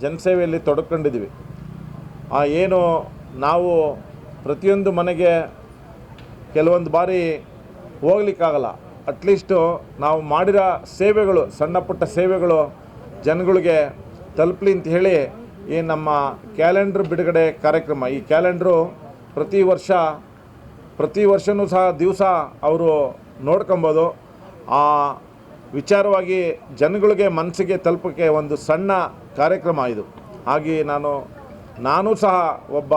ಜನಸೇವೆಯಲ್ಲಿ ತೊಡಕೊಂಡಿದ್ದೀವಿ. ಏನು ನಾವು ಪ್ರತಿಯೊಂದು ಮನೆಗೆ ಕೆಲವೊಂದು ಬಾರಿ ಹೋಗ್ಲಿಕ್ಕಾಗಲ್ಲ. ಅಟ್ಲೀಸ್ಟು ನಾವು ಮಾಡಿರೋ ಸೇವೆಗಳು, ಸಣ್ಣ ಪುಟ್ಟ ಸೇವೆಗಳು ಜನಗಳಿಗೆ ತಲುಪಲಿ ಅಂತ ಹೇಳಿ ಈ ನಮ್ಮ ಕ್ಯಾಲೆಂಡ್ರ್ ಬಿಡುಗಡೆ ಕಾರ್ಯಕ್ರಮ. ಈ ಕ್ಯಾಲೆಂಡ್ರು ಪ್ರತಿ ವರ್ಷವೂ ಸಹ ದಿವಸ ಅವರು ನೋಡ್ಕೊಬೋದು. ಆ ವಿಚಾರವಾಗಿ ಜನಗಳಿಗೆ ಮನಸ್ಸಿಗೆ ತಲುಪೋಕ್ಕೆ ಒಂದು ಸಣ್ಣ ಕಾರ್ಯಕ್ರಮ ಇದು. ಹಾಗೆ ನಾನು ಸಹ ಒಬ್ಬ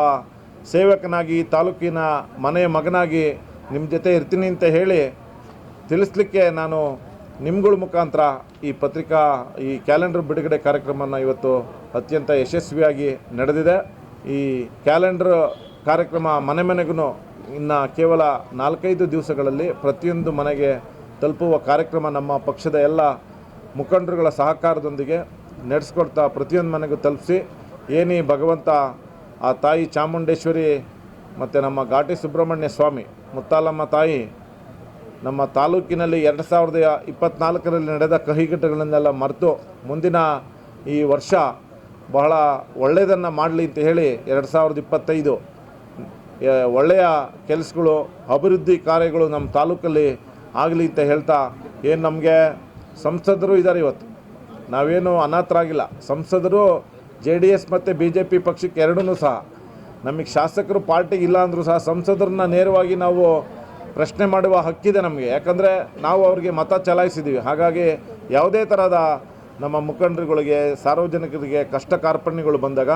ಸೇವಕನಾಗಿ, ತಾಲೂಕಿನ ಮನೆಯ ಮಗನಾಗಿ ನಿಮ್ಮ ಜೊತೆ ಇರ್ತೀನಿ ಅಂತ ಹೇಳಿ ತಿಳಿಸ್ಲಿಕ್ಕೆ ನಾನು ನಿಮ್ಗಳ ಮುಖಾಂತರ ಈ ಕ್ಯಾಲೆಂಡರ್ ಬಿಡುಗಡೆ ಕಾರ್ಯಕ್ರಮವನ್ನು ಇವತ್ತು ಅತ್ಯಂತ ಯಶಸ್ವಿಯಾಗಿ ನಡೆದಿದೆ. ಈ ಕ್ಯಾಲೆಂಡರ್ ಕಾರ್ಯಕ್ರಮ ಮನೆ ಮನೆಗೂ ಇನ್ನು ಕೇವಲ 4-5 ದಿವಸಗಳಲ್ಲಿ ಪ್ರತಿಯೊಂದು ಮನೆಗೆ ತಲುಪುವ ಕಾರ್ಯಕ್ರಮ ನಮ್ಮ ಪಕ್ಷದ ಎಲ್ಲ ಮುಖಂಡರುಗಳ ಸಹಕಾರದೊಂದಿಗೆ ನಡೆಸ್ಕೊಡ್ತಾ ಪ್ರತಿಯೊಂದು ಮನೆಗೂ ತಲುಪಿಸಿ ಏನಿ ಭಗವಂತ ಆ ತಾಯಿ ಚಾಮುಂಡೇಶ್ವರಿ ಮತ್ತು ನಮ್ಮ ಘಾಟಿ ಸುಬ್ರಹ್ಮಣ್ಯ ಸ್ವಾಮಿ ಮುತ್ತಾಲಮ್ಮ ತಾಯಿ ನಮ್ಮ ತಾಲೂಕಿನಲ್ಲಿ 2024ರಲ್ಲಿ ನಡೆದ ಕಹಿಘಟ್ಟಗಳನ್ನೆಲ್ಲ ಮರೆತು ಮುಂದಿನ ಈ ವರ್ಷ ಬಹಳ ಒಳ್ಳೆಯದನ್ನು ಮಾಡಲಿ ಅಂತ ಹೇಳಿ 2025 ಒಳ್ಳೆಯ ಕೆಲಸಗಳು, ಅಭಿವೃದ್ಧಿ ಕಾರ್ಯಗಳು ನಮ್ಮ ತಾಲೂಕಲ್ಲಿ ಆಗಲಿ ಅಂತ ಹೇಳ್ತಾ, ಏನು ನಮಗೆ ಸಂಸದರು ಇದ್ದಾರೆ. ಇವತ್ತು ನಾವೇನು ಅನಾಥರಾಗಿಲ್ಲ. ಸಂಸದರು JDS ಮತ್ತು BJP ಪಕ್ಷಕ್ಕೆ ಎರಡೂ ಸಹ. ನಮಗೆ ಶಾಸಕರು ಪಾರ್ಟಿಗೆ ಇಲ್ಲ ಅಂದರೂ ಸಹ ಸಂಸದರನ್ನ ನೇರವಾಗಿ ನಾವು ಪ್ರಶ್ನೆ ಮಾಡುವ ಹಕ್ಕಿದೆ ನಮಗೆ. ಯಾಕಂದರೆ ನಾವು ಅವರಿಗೆ ಮತ ಚಲಾಯಿಸಿದ್ದೀವಿ. ಹಾಗಾಗಿ ಯಾವುದೇ ಥರದ ನಮ್ಮ ಮುಖಂಡರುಗಳಿಗೆ, ಸಾರ್ವಜನಿಕರಿಗೆ ಕಷ್ಟ ಕಾರ್ಪಣ್ಯಗಳು ಬಂದಾಗ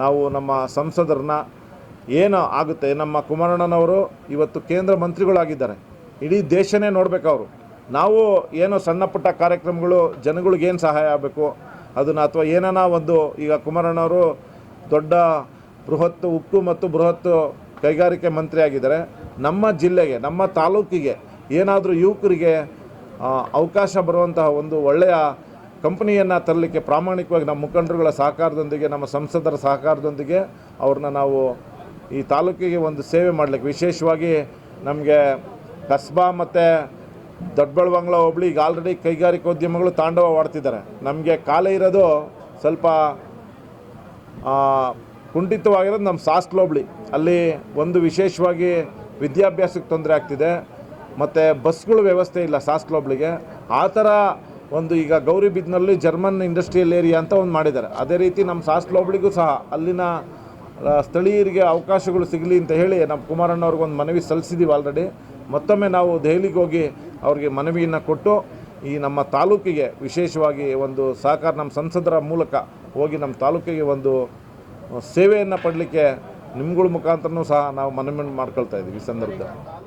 ನಾವು ನಮ್ಮ ಸಂಸದರನ್ನ ಏನು ಆಗುತ್ತೆ, ನಮ್ಮ ಕುಮಾರಣ್ಣನವರು ಇವತ್ತು ಕೇಂದ್ರ ಮಂತ್ರಿಗಳಾಗಿದ್ದಾರೆ. ಇಡೀ ದೇಶನೇ ನೋಡಬೇಕು ಅವರು. ನಾವು ಏನೋ ಸಣ್ಣ ಪುಟ್ಟ ಕಾರ್ಯಕ್ರಮಗಳು ಜನಗಳಿಗೇನು ಸಹಾಯ ಆಗಬೇಕು ಅದನ್ನು, ಅಥವಾ ಏನಾನ ಒಂದು, ಈಗ ಕುಮಾರಣ್ಣವರು ದೊಡ್ಡ ಬೃಹತ್ ಉಕ್ಕು ಮತ್ತು ಬೃಹತ್ ಕೈಗಾರಿಕೆ ಮಂತ್ರಿ ಆಗಿದ್ದಾರೆ. ನಮ್ಮ ಜಿಲ್ಲೆಗೆ, ನಮ್ಮ ತಾಲೂಕಿಗೆ ಏನಾದರೂ ಯುವಕರಿಗೆ ಅವಕಾಶ ಬರುವಂತಹ ಒಂದು ಒಳ್ಳೆಯ ಕಂಪನಿಯನ್ನು ತರಲಿಕ್ಕೆ ಪ್ರಾಮಾಣಿಕವಾಗಿ ನಮ್ಮ ಮುಖಂಡರುಗಳ ಸಹಕಾರದೊಂದಿಗೆ, ನಮ್ಮ ಸಂಸದರ ಸಹಕಾರದೊಂದಿಗೆ ಅವ್ರನ್ನ ನಾವು ಈ ತಾಲೂಕಿಗೆ ಒಂದು ಸೇವೆ ಮಾಡಲಿಕ್ಕೆ, ವಿಶೇಷವಾಗಿ ನಮಗೆ ಕಸ್ಬಾ ಮತ್ತು ದೊಡ್ಡಬಳ್ಳಾಪುರ ಹೋಬಳಿ ಈಗ ಆಲ್ರೆಡಿ ಕೈಗಾರಿಕೋದ್ಯಮಗಳು ತಾಂಡವವಾಡ್ತಿದ್ದಾರೆ. ನಮಗೆ ಕಾಲ ಇರೋದು ಸ್ವಲ್ಪ ಕುಂಠಿತವಾಗಿರೋದು ನಮ್ಮ ಸಾಸ್ಲ ಹೋಬಳಿ. ಅಲ್ಲಿ ಒಂದು ವಿಶೇಷವಾಗಿ ವಿದ್ಯಾಭ್ಯಾಸಕ್ಕೆ ತೊಂದರೆ ಆಗ್ತಿದೆ ಮತ್ತು ಬಸ್ಗಳು ವ್ಯವಸ್ಥೆ ಇಲ್ಲ ಸಾಸ್ಲ ಹೋಬಳಿಗೆ. ಆ ಥರ ಒಂದು ಈಗ ಗೌರಿಬಿದನಲ್ಲಿ ಜರ್ಮನ್ ಇಂಡಸ್ಟ್ರಿಯಲ್ ಏರಿಯಾ ಅಂತ ಒಂದು ಮಾಡಿದ್ದಾರೆ. ಅದೇ ರೀತಿ ನಮ್ಮ ಸಾಸ್ಲ ಹೋಬಳಿಗೂ ಸಹ ಅಲ್ಲಿನ ಸ್ಥಳೀಯರಿಗೆ ಅವಕಾಶಗಳು ಸಿಗಲಿ ಅಂತ ಹೇಳಿ ನಮ್ಮ ಕುಮಾರಣ್ಣವ್ರಿಗೊಂದು ಮನವಿ ಸಲ್ಲಿಸಿದ್ದೀವಿ ಆಲ್ರೆಡಿ. ಮತ್ತೊಮ್ಮೆ ನಾವು ದೆಹಲಿಗೆ ಹೋಗಿ ಅವ್ರಿಗೆ ಮನವಿಯನ್ನು ಕೊಟ್ಟು ಈ ನಮ್ಮ ತಾಲೂಕಿಗೆ ವಿಶೇಷವಾಗಿ ಒಂದು ಸಹಕಾರ, ನಮ್ಮ ಸಂಸದರ ಮೂಲಕ ಹೋಗಿ ನಮ್ಮ ತಾಲೂಕಿಗೆ ಒಂದು ಸೇವೆಯನ್ನು ಪಡಲಿಕ್ಕೆ ನಿಮ್ಗಳ ಮುಖಾಂತರನೂ ಸಹ ನಾವು ಮನವಿ ಮಾಡ್ಕೊಳ್ತಾ ಇದ್ದೀವಿ ಈ ಸಂದರ್ಭದಲ್ಲಿ.